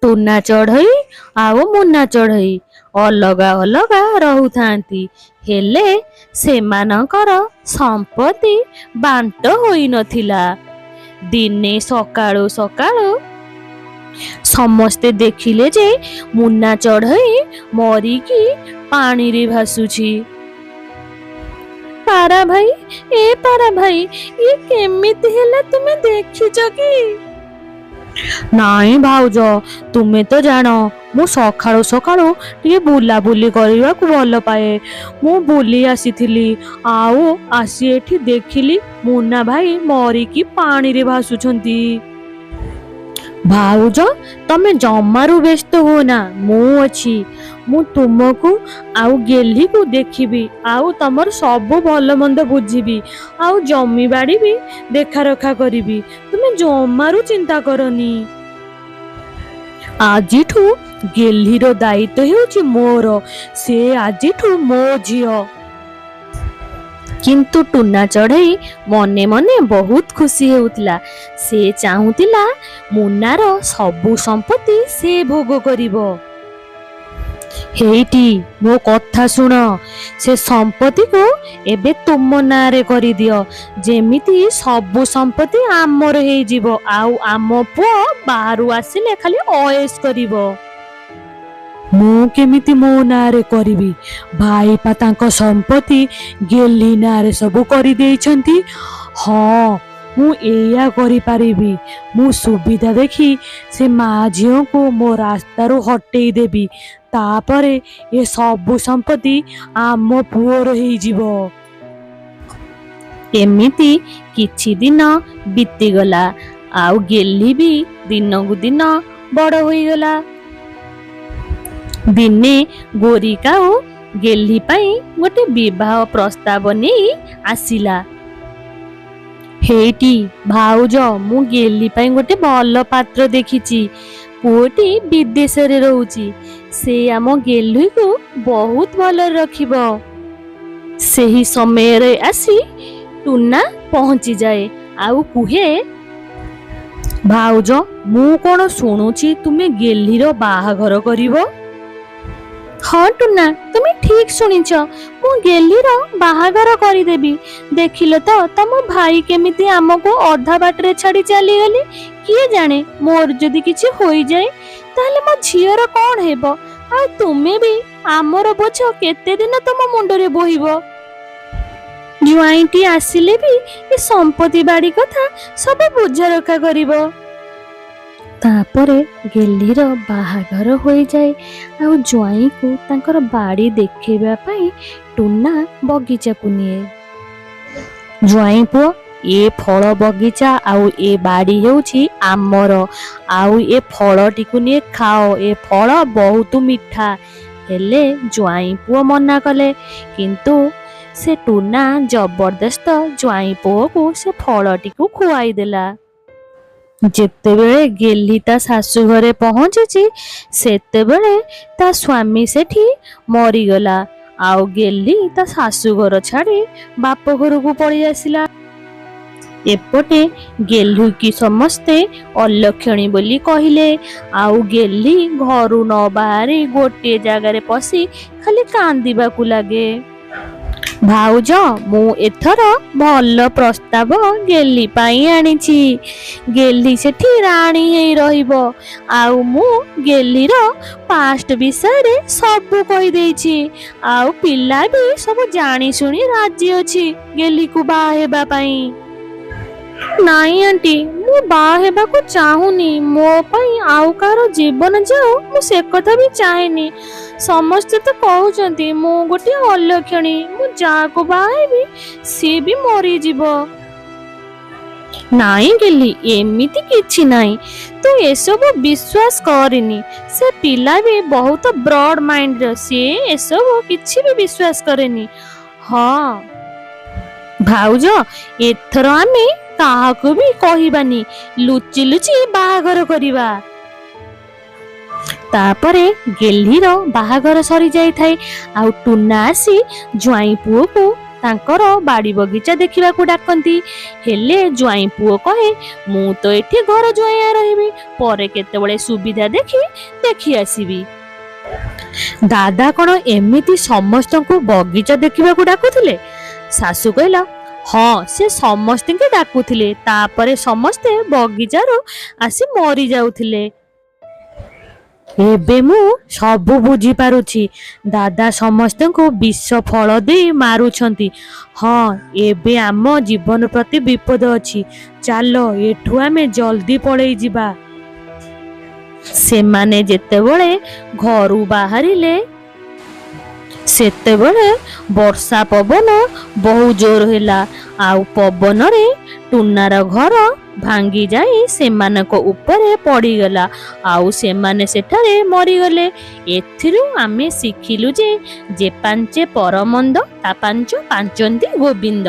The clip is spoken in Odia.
ଟୁନା ଚଢ଼େଇ ଆଉ ମୁନା ଚଢ଼େଇ ଅଲଗା ଅଲଗା ରହୁଥାନ୍ତି, ହେଲେ ସେମାନଙ୍କର ସମ୍ପତ୍ତି ବାଣ୍ଟ ହୋଇନଥିଲା। ଦିନେ ସକାଳୁ ସକାଳୁ ସମସ୍ତେ ଦେଖିଲେ ଯେ ମୁନା ଚଢ଼େଇ ମରିକି ପାଣିରେ ଭାସୁଛି। ପାରା ଭାଇ, ଏ ପାରା ଭାଇ, ଇଏ କେମିତି ହେଲା ତୁମେ ଦେଖିଛ କି? ନାଇଁ ଭାଉଜ, ତୁମେ ତ ଜାଣ ମୁଁ ସକାଳୁ ସକାଳୁ ଟିକେ ବୁଲାବୁଲି କରିବାକୁ ଭଲ ପାଏ। ମୁଁ ବୁଲି ଆସିଥିଲି, ଆଉ ଆସି ଏଠି ଦେଖିଲି ମୁନା ଭାଇ ମରିକି ପାଣିରେ ଭାସୁଛନ୍ତି। ଭାଉଜ, ତମେ ଜମାରୁ ବ୍ୟସ୍ତ ହୁଅନା, ମୁଁ ଅଛି। ମୁଁ ତୁମକୁ ଆଉ ଗେହ୍ଲିକୁ ଦେଖିବି, ଆଉ ତମର ସବୁ ଭଲ ମନ୍ଦ ବୁଝିବି, ଆଉ ଜମିବାଡ଼ି ବି ଦେଖା ରଖା କରିବି। ତୁମେ ଜମାରୁ ଚିନ୍ତା କରନି। ଆଜିଠୁ ଗେହ୍ଲିର ଦାୟିତ୍ୱ ହେଉଛି ମୋର। ସେ ଆଜିଠୁ ମୋ ଝିଅ। କିନ୍ତୁ ଟୁନା ଚଢ଼େଇ ମନେ ମନେ ବହୁତ ଖୁସି ହେଉଥିଲା। ସେ ଚାହୁଁଥିଲା ମୁନାର ସବୁ ସମ୍ପତ୍ତି ସେ ଭୋଗ କରିବ। ହେଇଟି, ମୋ କଥା ଶୁଣ। ସେ ସମ୍ପତ୍ତିକୁ ଏବେ ତୁମ ନାଁରେ କରିଦିଅ, ଯେମିତି ସବୁ ସମ୍ପତ୍ତି ଆମର ହେଇଯିବ, ଆଉ ଆମ ପୁଅ ବାହାରୁ ଆସିଲେ ଖାଲି ଅଏସ୍ କରିବ। ମୁଁ କେମିତି ମୋ ନାଁରେ କରିବି? ଭାଇପା ତାଙ୍କ ସମ୍ପତ୍ତି ଗେହ୍ଲି ନାଁରେ ସବୁ କରିଦେଇଛନ୍ତି। ହଁ, ମୁଁ ଏଇଆ କରିପାରିବି। ମୁଁ ସୁବିଧା ଦେଖି ସେ ମା ଝିଅଙ୍କୁ ମୋ ରାସ୍ତାରୁ ହଟେଇ ଦେବି। ତାପରେ ଏ ସବୁ ସମ୍ପତ୍ତି ଆମ ପୁଅର ହେଇଯିବ। ଏମିତି କିଛି ଦିନ ବିତିଗଲା, ଆଉ ଗେହ୍ଲି ବି ଦିନକୁ ଦିନ ବଡ଼ ହୋଇଗଲା। ଦିନେ ଗୋରିକାଉ ଗେହ୍ଲି ପାଇଁ ଗୋଟେ ବିବାହ ପ୍ରସ୍ତାବ ନେଇ ଆସିଲା। ହେଇଟି ଭାଉଜ, ମୁଁ ଗେହ୍ଲି ପାଇଁ ଗୋଟେ ଭଲ ପାତ୍ର ଦେଖିଛି। ପୁଅଟି ବିଦେଶରେ ରହୁଛି। ସେ ଆମ ଗେହ୍ଲିକୁ ବହୁତ ଭଲରେ ରଖିବ। ସେହି ସମୟରେ ଆସି ଟୁନା ପହଞ୍ଚିଯାଏ, ଆଉ କୁହେ, ଭାଉଜ, ମୁଁ କ'ଣ ଶୁଣୁଛି ତୁମେ ଗେହ୍ଲିର ବାହାଘର କରିବ? ହଁ ଟୁନା, ତୁମେ ଠିକ ଶୁଣିଛ। ମୁଁ ଗେହ୍ଲିର ବାହାଘର କରିଦେବି। ଦେଖିଲ ତ ତମ ଭାଇ କେମିତି ଆମକୁ ଅଧା ବାଟରେ ଛାଡ଼ି ଚାଲିଗଲେ। କିଏ ଜାଣେ, ମୋର ଯଦି କିଛି ହୋଇଯାଏ ତାହେଲେ ମୋ ଝିଅର କ'ଣ ହେବ? ଆଉ ତୁମେ ବି ଆମର ବୋଝ କେତେ ଦିନ ତମ ମୁଣ୍ଡରେ ବୋହିବ? ଜ୍ୱାଇଁଟି ଆସିଲେ ବି ଏ ସମ୍ପତ୍ତି ବାଡ଼ି କଥା ସବୁ ବୁଝାରଖା କରିବ। ତାପରେ ଗେହ୍ଲିର ବାହାଘର ହୋଇଯାଏ, ଆଉ ଜ୍ୱାଇଁକୁ ତାଙ୍କର ବାଡ଼ି ଦେଖେଇବା ପାଇଁ ଟୁନା ବଗିଚାକୁ ନିଏ। ଜ୍ୱାଇଁ ପୁଅ, ଏ ଫଳ ବଗିଚା ଆଉ ଏ ବାଡ଼ି ହେଉଛି ଆମର, ଆଉ ଏ ଫଳଟିକୁ ନିଏ ଖାଅ, ଏ ଫଳ ବହୁତ ମିଠା। ହେଲେ ଜ୍ୱାଇଁ ପୁଅ ମନା କଲେ, କିନ୍ତୁ ସେ ଟୁନା ଜବରଦସ୍ତ ଜ୍ୱାଇଁ ପୁଅକୁ ସେ ଫଳଟିକୁ ଖୁଆଇଦେଲା। ଯେତେବେଳେ ଗେହ୍ଲି ତା ଶାଶୁ ଘରେ ପହଞ୍ଚିଛି, ସେତେବେଳେ ତା ସ୍ୱାମୀ ସେଠି ମରିଗଲା, ଆଉ ଗେହ୍ଲି ତା ଶାଶୁ ଘର ଛାଡ଼ି ବାପ ଘରକୁ ପଳେଇ ଆସିଲା। ଏପଟେ ଗେହ୍ଲିକି ସମସ୍ତେ ଅଲକ୍ଷଣୀ ବୋଲି କହିଲେ, ଆଉ ଗେହ୍ଲି ଘରୁ ନ ବାହାରି ଗୋଟିଏ ଜାଗାରେ ପଶି ଖାଲି କାନ୍ଦିବାକୁ ଲାଗେ। ଭାଉଜ, ମୁଁ ଏଥର ଭଲ ପ୍ରସ୍ତାବ ଗେହ୍ଲି ପାଇଁ ଆଣିଛି। ଗେହ୍ଲି ସେଠି ରାଣୀ ହେଇ ରହିବ, ଆଉ ମୁଁ ଗେହ୍ଲିର ପାଷ୍ଟ ବିଷୟରେ ସବୁ କହିଦେଇଛି, ଆଉ ପିଲା ବି ସବୁ ଜାଣି ଶୁଣି ରାଜି ଅଛି ଗେହ୍ଲିକୁ ବାହା ହେବା ପାଇଁ। ନାଇଁ ଆଣ୍ଟି, ମୁଁ ବାହା ହେବାକୁ ଚାହୁଁନି। ମୋ ପାଇଁ ଆଉ କାହାର ଜୀବନ ଯାଉ, ମୁଁ ସେ କଥା ବି ଚାହେଁନି। ସମସ୍ତେ ତ କହୁଛନ୍ତି ମୁଁ ଗୋଟିଏ ଅଲକ୍ଷଣୀ, ମୁଁ ଯାହାକୁ ବାହା ହେବି ସିଏ ବି ମରିଯିବ। ନାଇଁ ଗେହ୍ଲି, ଏମିତି କିଛି ନାହିଁ। ତୁ ଏସବୁ ବିଶ୍ୱାସ କରିନି। ସେ ପିଲା ବି ବହୁତ ବ୍ରଡ ମାଇଣ୍ଡର, ସିଏ ଏସବୁ କିଛି ବି ବିଶ୍ୱାସ କରେନି। ହଁ ଭାଉଜ, ଏଥର ଆମେ କାହାକୁ ବି କହିବାନି, ଲୁଚି ଲୁଚି ବାହାଘର କରିବା। ତାପରେ ଗେହ୍ଲିର ବାହାଘର ସରିଯାଇଥାଏ, ଆଉ ଟୁନା ଆସି ଜ୍ୱାଇଁ ପୁଅକୁ ତାଙ୍କର ବାଡ଼ି ବଗିଚା ଦେଖିବାକୁ ଡାକନ୍ତି। ହେଲେ ଜ୍ୱାଇଁ ପୁଅ କହେ, ମୁଁ ତ ଏଠି ଘର ଜ୍ୱାଇଁଆ ରହିବି, ପରେ କେତେବେଳେ ସୁବିଧା ଦେଖି ଆସିବି। ଦାଦା କ'ଣ ଏମିତି ସମସ୍ତଙ୍କୁ ବଗିଚା ଦେଖିବାକୁ ଡାକୁଥିଲେ? ଶାଶୁ କହିଲା, ହଁ, ସେ ସମସ୍ତଙ୍କୁ ଡାକୁଥିଲେ, ତାପରେ ସମସ୍ତେ ବଗିଚାରୁ ଆସି ମରି ଯାଉଥିଲେ। ଏବେ ମୁଁ ସବୁ ବୁଝିପାରୁଛି। ଦାଦା ସମସ୍ତଙ୍କୁ ବିଷ ଫଳ ଦେଇ ମାରୁଛନ୍ତି। ହଁ, ଏବେ ଆମ ଜୀବନ ପ୍ରତି ବିପଦ ଅଛି। ଚାଲ ଏଠୁ ଆମେ ଜଲ୍ଦି ପଳେଇ ଯିବା। ସେମାନେ ଯେତେବେଳେ ଘରୁ ବାହାରିଲେ ସେତେବେଳେ ବର୍ଷା ପବନ ବହୁ ଜୋର ହେଲା। ଆଉ ପବନରେ ଟୁନାର ଘର ଭାଙ୍ଗି ଯାଇ ସେମାନଙ୍କ ଉପରେ ପଡ଼ିଗଲା। ଆଉ ସେମାନେ ସେଠାରେ ମରିଗଲେ। ଏଥିରୁ ଆମେ ଶିଖିଲୁ ଯେ ପାଞ୍ଚେ ପରମନ୍ଦ ତା ପାଞ୍ଚ ପାଞ୍ଚନ୍ତି ଗୋବିନ୍ଦ।